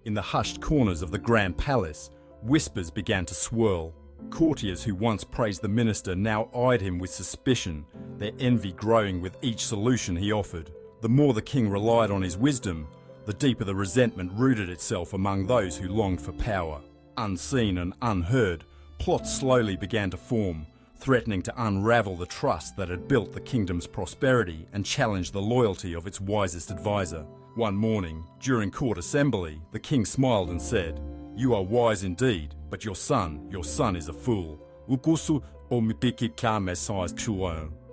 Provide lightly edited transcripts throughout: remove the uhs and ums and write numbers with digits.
In the hushed corners of the grand palace, whispers began to swirl. Courtiers who once praised the minister now eyed him with suspicion, their envy growing with each solution he offered. The more the king relied on his wisdom, the deeper the resentment rooted itself among those who longed for power. Unseen and unheard, plots slowly began to form, threatening to unravel the trust that had built the kingdom's prosperity and challenge the loyalty of its wisest advisor. One morning, during court assembly, the king smiled and said, "You are wise indeed, but your son is a fool."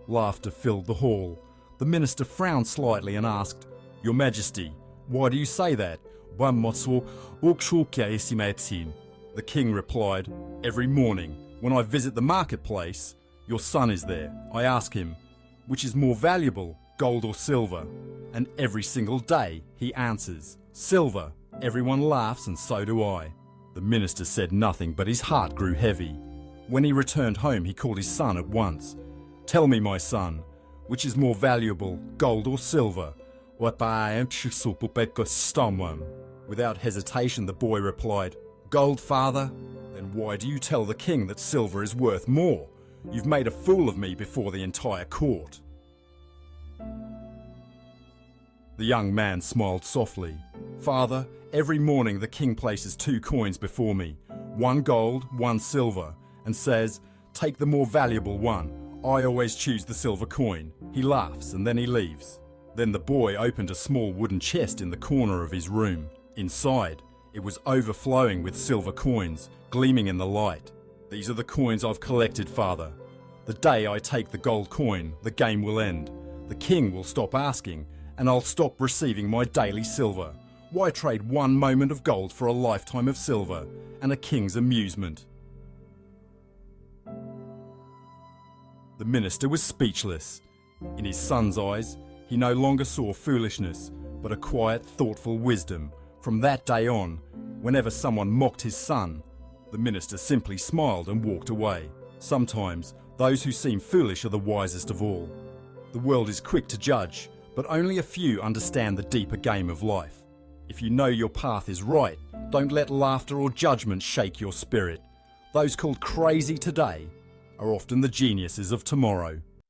Laughter filled the hall. The minister frowned slightly and asked, "Your Majesty, why do you say that?" The king replied, "Every morning, when I visit the marketplace, your son is there. I ask him, which is more valuable, gold or silver? And every single day he answers, silver. Everyone laughs and so do I." The minister said nothing, but his heart grew heavy. When he returned home, he called his son at once. "Tell me, my son, which is more valuable, gold or silver?" Without hesitation, the boy replied, "Gold, father." "Then why do you tell the king that silver is worth more? You've made a fool of me before the entire court." The young man smiled softly. "Father, every morning the king places 2 coins before me, 1 gold, 1 silver, and says, 'Take the more valuable one.' I always choose the silver coin." He laughs and then he leaves. Then the boy opened a small wooden chest in the corner of his room. Inside, it was overflowing with silver coins, gleaming in the light. "These are the coins I've collected, father. The day I take the gold coin, the game will end. The king will stop asking, and I'll stop receiving my daily silver. Why trade one moment of gold for a lifetime of silver and a king's amusement?" The minister was speechless. In his son's eyes, he no longer saw foolishness, but a quiet, thoughtful wisdom. From that day on, whenever someone mocked his son, the minister simply smiled and walked away. Sometimes, those who seem foolish are the wisest of all. The world is quick to judge, but only a few understand the deeper game of life. If you know your path is right, don't let laughter or judgment shake your spirit. Those called crazy today are often the geniuses of tomorrow.